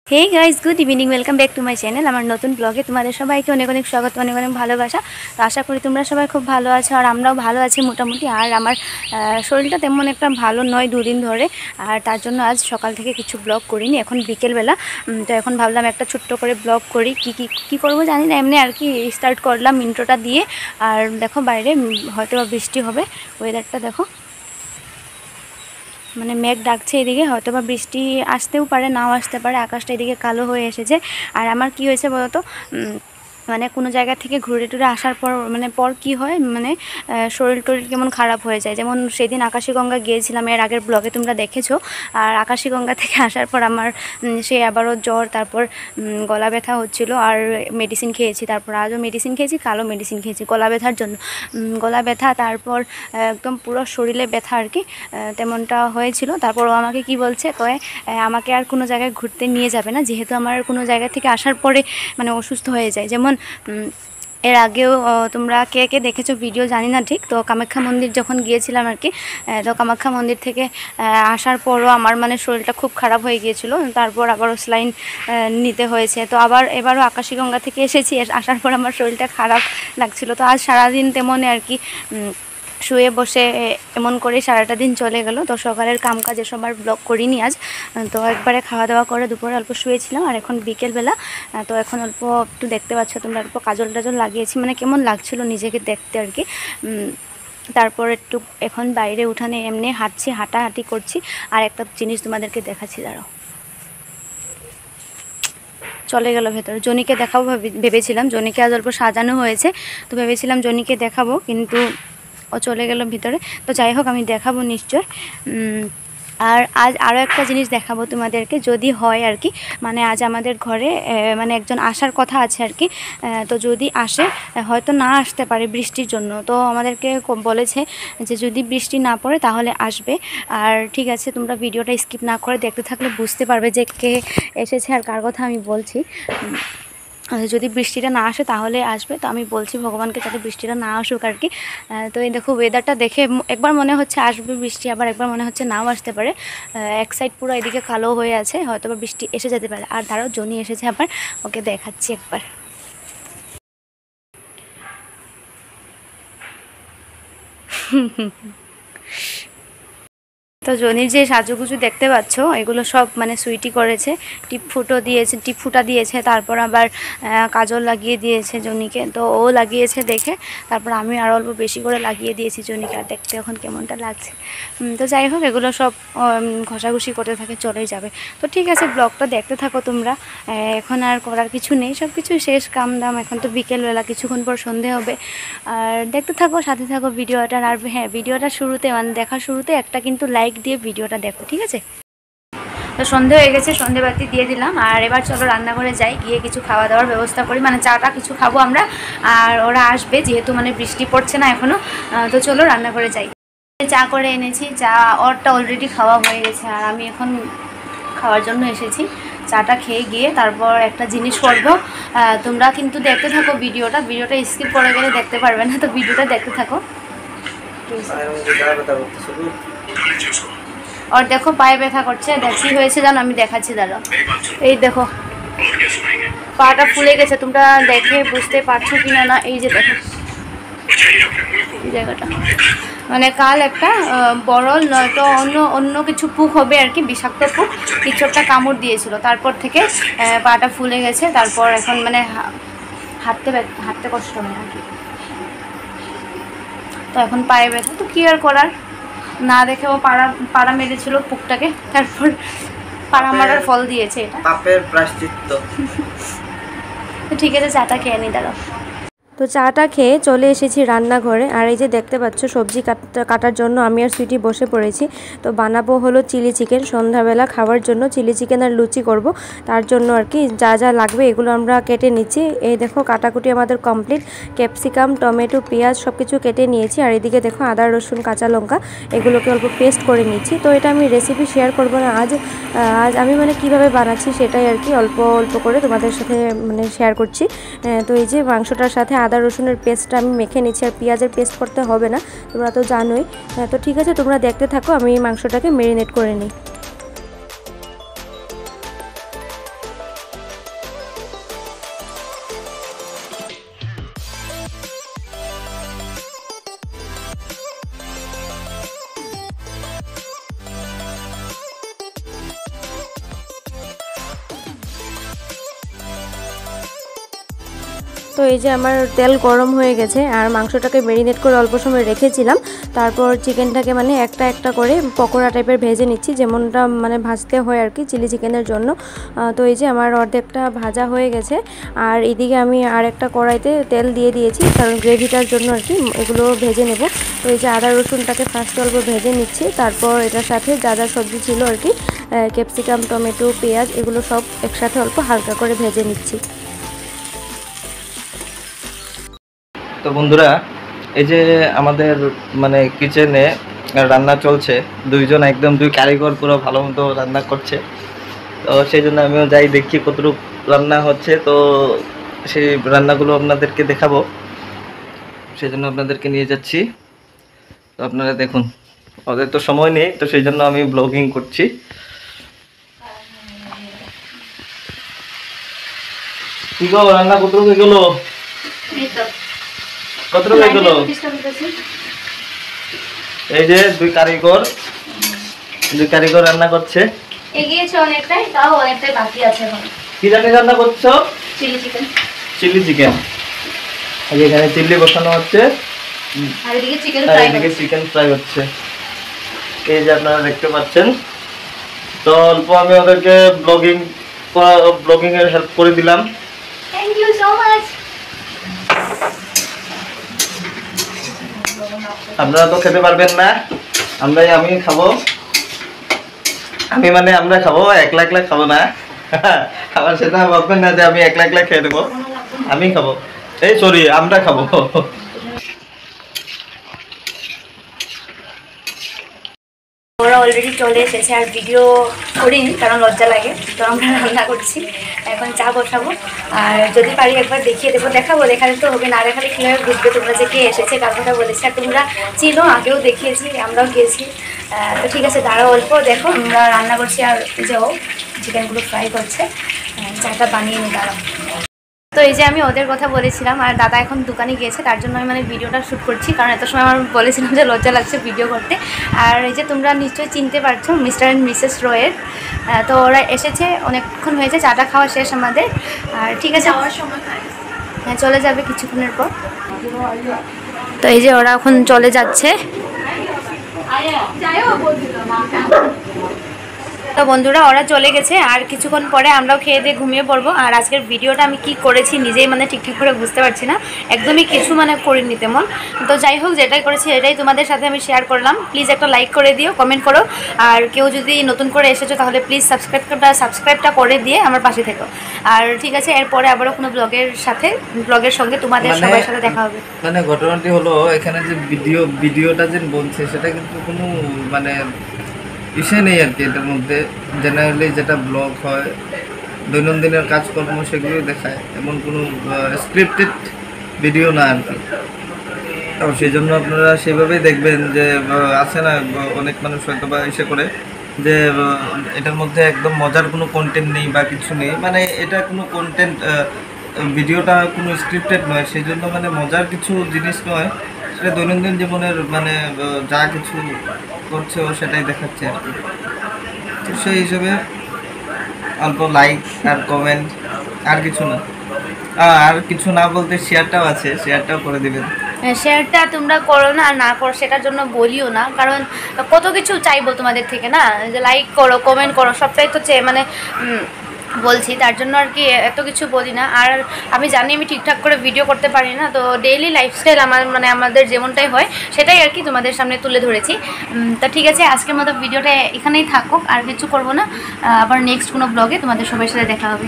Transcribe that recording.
Hey guys good evening welcome back to my channel আমার নতুন ব্লগে তোমাদের সবাইকে অনেক অনেক স্বাগত অনেক অনেক ভালোবাসা। তো আশা করি তোমরা সবাই খুব ভালো আছো আর আমরাও ভালো আছি মোটামুটি। আর আমার শরীরটা তেমন একটা ভালো নয় দুদিন ধরে, আর তার জন্য আজ সকাল থেকে কিছু ব্লগ করিনি। এখন বিকেলবেলা, তো এখন ভাবলাম একটা ছোট্ট করে ব্লগ করি। কি করব জানি না, এমনি আর কি স্টার্ট করলাম ইন্ট্রোটা দিয়ে। আর দেখো বাইরে হয়তো বৃষ্টি হবে, ওয়েদারটা দেখো, মানে মেঘ ডাকছে এদিকে, হয়তো বা বৃষ্টি আসতেও পারে নাও আসতে পারে, আকাশটা এদিকে কালো হয়ে এসেছে। আর আমার কি হয়েছে বলতো, মানে কোনো জায়গা থেকে ঘুরে টুরে আসার পর কি হয়, মানে শরীর টরীর কেমন খারাপ হয়ে যায়। যেমন সেদিন আকাশীগঙ্গা গিয়েছিলাম, এর আগের ব্লগে তোমরা দেখেছো। আর আকাশীগঙ্গা থেকে আসার পর আমার সে আবারও জ্বর, তারপর গলা ব্যথা হচ্ছিল, আর মেডিসিন খেয়েছি। তারপর আজও মেডিসিন খেয়েছি, কালো মেডিসিন খেয়েছি গলা ব্যথার জন্য। গলা ব্যথা, তারপর একদম পুরো শরীরে ব্যথা আর কি, তেমনটা হয়েছিল। তারপর ও আমাকে কি বলছে, কয়ে আমাকে আর কোনো জায়গায় ঘুরতে নিয়ে যাবে না, যেহেতু আমার কোনো জায়গা থেকে আসার পরে মানে অসুস্থ হয়ে যায়। যেমন এর আগেও তোমরা কে কে দেখেছো ভিডিও জানি না ঠিক, তো কামাখ্যা মন্দির যখন গিয়েছিলাম আর কি, তো কামাখ্যা মন্দির থেকে আসার পরও আমার মানে শরীরটা খুব খারাপ হয়ে গিয়েছিল। তারপর আবারও স্যালাইন নিতে হয়েছে। তো এবারও আকাশীগঙ্গা থেকে এসেছি, আসার পর আমার শরীরটা খারাপ লাগছিল। তো আজ সারাদিন তেমনই আর কি শুয়ে বসে এমন করে সারাটা দিন চলে গেল। তো সকালের কাম কাজ এসব আর ব্লগ করিনি আজ। তো একবারে খাওয়া দাওয়া করে দুপুরে অল্প শুয়েছিলাম, আর এখন বিকেলবেলা। তো এখন অল্প একটু দেখতে পাচ্ছ তোমরা, অল্প কাজল টাজল লাগিয়েছি, মানে কেমন লাগছিল নিজেকে দেখতে আর কি। তারপর একটু এখন বাইরে উঠানে এমনি হাঁটাহাঁটি করছি। আর একটা জিনিস তোমাদেরকে দেখাচ্ছি, দাঁড়াও। চলে গেল ভেতরে, জনিকে দেখাবো ভেবেছিলাম, জনিকে আজ অল্প সাজানো হয়েছে, তো ভেবেছিলাম জনিকে দেখাবো, কিন্তু ও চলে গেল ভিতরে। তো যাই হোক, আমি দেখাবো নিশ্চয়। আর আজ আরও একটা জিনিস দেখাবো তোমাদেরকে, যদি হয় আর কি। মানে আজ আমাদের ঘরে মানে একজন আসার কথা আছে আর কি। তো যদি আসে, হয়তো না আসতে পারে বৃষ্টির জন্য। তো আমাদেরকে বলেছে যে যদি বৃষ্টি না পড়ে তাহলে আসবে। আর ঠিক আছে, তোমরা ভিডিওটা স্কিপ না করে দেখতে থাকলে বুঝতে পারবে যে কে এসেছে আর কার কথা আমি বলছি। যদি বৃষ্টিটা না আসে তাহলে আসবে। তো আমি বলছি ভগবানকে যাতে বৃষ্টিটা না আসুক আর কি। তো এই দেখো ওয়েদারটা দেখে একবার মনে হচ্ছে আসবে বৃষ্টি, আবার একবার মনে হচ্ছে নাও আসতে পারে। এক সাইড পুরো এদিকে কালো হয়ে আছে, হয়তো বা বৃষ্টি এসে যেতে পারে। আর দাঁড়াও, জনি এসেছে আবার, ওকে দেখাচ্ছি একবার। তো জনির যে সাজুগুজু দেখতে পাচ্ছ, এগুলো সব মানে সুইটি করেছে, টিপ ফুটা দিয়েছে, তারপর আবার কাজল লাগিয়ে দিয়েছে জনিকে। তো ও লাগিয়েছে দেখে, তারপর আমি আরও অল্প বেশি করে লাগিয়ে দিয়েছি জনিকে। আর দেখতে এখন কেমনটা লাগছে। তো যাই হোক, এগুলো সব ঘষাঘষি করতে থাকে, চলেই যাবে। তো ঠিক আছে, ব্লগটা দেখতে থাকো তোমরা। এখন আর করার কিছু নেই, সব কিছু শেষ কাম দাম। এখন তো বিকেলবেলা, কিছুক্ষণ পর সন্ধে হবে। আর দেখতে থাকো, সাথে থাকো ভিডিওটার। আর হ্যাঁ, ভিডিওটা শুরুতে মানে দেখার শুরুতে একটা কিন্তু লাইক দিয়ে ভিডিওটা দেখো, ঠিক আছে? তো সন্ধে হয়ে গেছে, সন্ধেবাতি দিয়ে দিলাম। আর এবার চলো রান্নাঘরে যাই, গিয়ে কিছু খাওয়া দাওয়ার ব্যবস্থা করি, মানে চাটা কিছু খাবো আমরা। আর ওরা আসবে, যেহেতু মানে বৃষ্টি পড়ছে না এখনও। তো চলো রান্নাঘরে যাই। চা করে এনেছি, চা ওরটা অলরেডি খাওয়া হয়ে গেছে, আর আমি এখন খাওয়ার জন্য এসেছি। চাটা খেয়ে গিয়ে তারপর একটা জিনিস করবো। তোমরা কিন্তু দেখতে থাকো ভিডিওটা স্কিপ করে গেলে দেখতে পারবে না। তো ভিডিওটা দেখতে থাকো। আর দেখো পায়ে ব্যথা করছে, দেখি হয়েছে জানো, আমি দেখাচ্ছি, দাঁড়াও। এই দেখো পাটা ফুলে গেছে, তোমরা দেখে বুঝতে পারছো কিনা না। এই যে দেখো এই জায়গাটা, মানে কাল একটা বড় নয়তো অন্য কিছু পুক হবে আর কি, বিষাক্ত পুক কিছু একটা কামড় দিয়েছিল, তারপর থেকে পাটা ফুলে গেছে। তারপর এখন মানে হাঁটতে কষ্ট হয় আর কি। তো এখন পায়ে ব্যথা, তো কী আর করার, না দেখে ও পাড়া মেরেছিল পুকটাকে, তারপর পাড়া মারার ফল দিয়েছে এটা, পাপের প্রায়শ্চিত্ত। তো ঠিক আছে, চাটা খেয়ে নি, দাঁড়াও। তো চাটা খেয়ে চলে এসেছি রান্নাঘরে। আর এই যে দেখতে পাচ্ছ সবজি কাটার জন্য আমি আর সুইটি বসে পড়েছি। তো বানাবো হলো চিলি চিকেন, সন্ধ্যাবেলা খাওয়ার জন্য চিলি চিকেন আর লুচি করব। তার জন্য আর কি যা যা লাগবে এগুলো আমরা কেটে নিচ্ছি। এই দেখো কাটাকুটি আমাদের কমপ্লিট, ক্যাপসিকাম, টমেটো, পেঁয়াজ সব কিছু কেটে নিয়েছি। আর এদিকে দেখো আদা, রসুন, কাঁচা লঙ্কা এগুলোকে অল্প পেস্ট করে নিচ্ছি। তো এটা আমি রেসিপি শেয়ার করবো না আজ আমি মানে কিভাবে বানাচ্ছি সেটাই আর কি অল্প অল্প করে তোমাদের সাথে মানে শেয়ার করছি। তো এই যে মাংসটার সাথে আদা রসুনের পেস্টটা আমি মেখে নিচ্ছি, আর পেঁয়াজের পেস্ট করতে হবে না, তোমরা তো জানোই। তো ঠিক আছে, তোমরা দেখতে থাকো, আমি মাংসটাকে ম্যারিনেট করে নিই। তো এই যে আমার তেল গরম হয়ে গেছে আর মাংসটাকে ম্যারিনেট করে অল্প সময় রেখেছিলাম। তারপর চিকেনটাকে মানে একটা একটা করে পকোড়া টাইপের ভেজে নিচ্ছি, যেমনটা মানে ভাজতে হয় আর কি চিলি চিকেনের জন্য। তো এই যে আমার অর্ধেকটা ভাজা হয়ে গেছে আর এদিকে আমি আর একটা কড়াইতে তেল দিয়ে দিয়েছি, কারণ গ্রেভিটার জন্য আর কি এগুলো ভেজে নেব। তো এই যে আদা রসুনটাকে ফার্স্টে অল্প ভেজে নিচ্ছি, তারপর এটার সাথে যা যা সবজি ছিল আর কি ক্যাপসিকাম, টমেটো, পেঁয়াজ এগুলো সব একসাথে অল্প হালকা করে ভেজে নিচ্ছি। তো বন্ধুরা, এই যে আমাদের মানে কিচেনে রান্না চলছে, দুইজন একদম দুই কারিগর পুরো ভালো মতো রান্না করছে। তো সেই জন্য আমিও যাই দেখি কতটুকু রান্না হচ্ছে, তো সেই রান্নাগুলো আপনাদেরকে দেখাবো, সেই জন্য আপনাদেরকে নিয়ে যাচ্ছি। তো আপনারা দেখুন, ওদের তো সময় নেই, তো সেই জন্য আমি ব্লগিং করছি। কি গো, রান্না কতটুকু এগুলো কতটুকু এগুলো? এই যে দুই কারিগর রান্না করছে। এগিয়েছে অনেকটাই, তাও অনেকটাই বাকি আছে এখন। কি জানি রান্না করছো? Chilli chicken. Chilli chicken. এখানে চিলি বসানো হচ্ছে আর এদিকে চিকেন আর ফ্রাই। এদিকে চিকেন ফ্রাই হচ্ছে। এই যে আপনারা দেখতে পাচ্ছেন। তো অল্প আমি ওদেরকে ব্লগিং এর হেল্প করে দিলাম। Thank you so much. আপনারা তো খেতে পারবেন না, আমি খাবো। আমরা খাবো, একলা একলা খাবো না। আবার সেটা ভাববেন না যে আমি একলা একলা খেয়ে দেবো। আমি খাবো, আমরা খাবো। ওরা অলরেডি চলে এসেছে, আর ভিডিও করিনি কারণ লজ্জা লাগে। তো আমরা রান্না করছি, এখন চা বসাবো। আর যদি পারি একবার দেখিয়ে দেবো, দেখালে তো হবে না, দেখালে কীভাবে বুঝবে তোমরা যে কে এসেছে, কার কথা বলেছে। আর তোমরা চিনো, আগেও দেখিয়েছি, আমরাও গিয়েছি। তো ঠিক আছে, দাঁড়াও অল্প দেখো, আমরা রান্না করছি। আর যাও চিকেনগুলো ফ্রাই করছে, চাটা বানিয়ে নিই, দাঁড়াও। তো এই যে আমি ওদের কথা বলেছিলাম, আর দাদা এখন দোকানে গিয়েছে, তার জন্য আমি মানে ভিডিওটা শ্যুট করছি, কারণ এত সময় আমার বলেছিলাম যে লজ্জা লাগছে ভিডিও করতে। আর এই যে তোমরা নিশ্চয়ই চিনতে পারছো মিস্টার অ্যান্ড মিসেস রয়ের। তো ওরা এসেছে, অনেকক্ষণ হয়েছে, চাটা খাওয়া শেষ আমাদের। আর ঠিক আছে, হ্যাঁ চলে যাবে কিছুক্ষণের পর। তো এই যে ওরা এখন চলে যাচ্ছে। তো বন্ধুরা, ওরা চলে গেছে, আর কিছুক্ষণ পরে আমরাও খেয়ে দিয়ে ঘুমিয়ে পড়বো। আর আজকের ভিডিওটা আমি কি করেছি নিজেই মানে ঠিকঠাক করে বুঝতে পারছি না, একদমই কিছু মানে করিনি তেমন। তো যাই হোক, যেটাই করেছি এটাই তোমাদের সাথে আমি শেয়ার করলাম। প্লিজ একটা লাইক করে দিও, কমেন্ট করো। আর কেউ যদি নতুন করে এসেছো তাহলে প্লিজ সাবস্ক্রাইবটা করে দিয়ে আমার পাশে থেকো। আর ঠিক আছে, এরপরে আবারও কোনো ব্লগের সঙ্গে তোমাদের সবার সাথে দেখা হবে। মানে ঘটনাটি হলো, এখানে যে ভিডিওটা যে বলছে সেটা কিন্তু কোনো মানে বিষয় নেই আর কি। এটার মধ্যে জেনারেলি যেটা ব্লগ হয়, দৈনন্দিনের কাজকর্ম সেগুলোই দেখায়, এমন কোনো স্ক্রিপ্টেড ভিডিও না আর কি। তো সেই জন্য আপনারা সেভাবেই দেখবেন যে আছে না, অনেক মানুষ হয়তো বা এসে করে যে এটার মধ্যে একদম মজার কোনো কন্টেন্ট নেই বা কিছু নেই, মানে এটা কোনো কন্টেন্ট, ভিডিওটা কোনো স্ক্রিপ্টেড নয়, সেই জন্য মানে মজার কিছু জিনিস নয়, সেটা দৈনন্দিন জীবনের মানে যা কিছু করছে ও সেটাই দেখাচ্ছে আর কি। তো সেই হিসেবে অল্প লাইক আর কমেন্ট, আর কিছু না। আর কিছু না বলতে শেয়ারটাও আছে, শেয়ারটাও করে দিবেন। শেয়ারটা তোমরা করো না, আর না করো সেটার জন্য বলিও না, কারণ কত কিছু চাইবো তোমাদের থেকে না, যে লাইক করো, কমেন্ট করো, সবটাই তো মানে বলছি, তার জন্য আর কি এত কিছু বলি না। আর আমি জানি আমি ঠিকঠাক করে ভিডিও করতে পারি না, তো ডেইলি লাইফস্টাইল আমাদের যেমনটাই হয় সেটাই আর কি তোমাদের সামনে তুলে ধরেছি। তো ঠিক আছে, আজকের মতো ভিডিওটা এখানেই থাকুক, আর কিছু করবো না। আবার নেক্সট কোনো ব্লগে তোমাদের সবার সাথে দেখা হবে।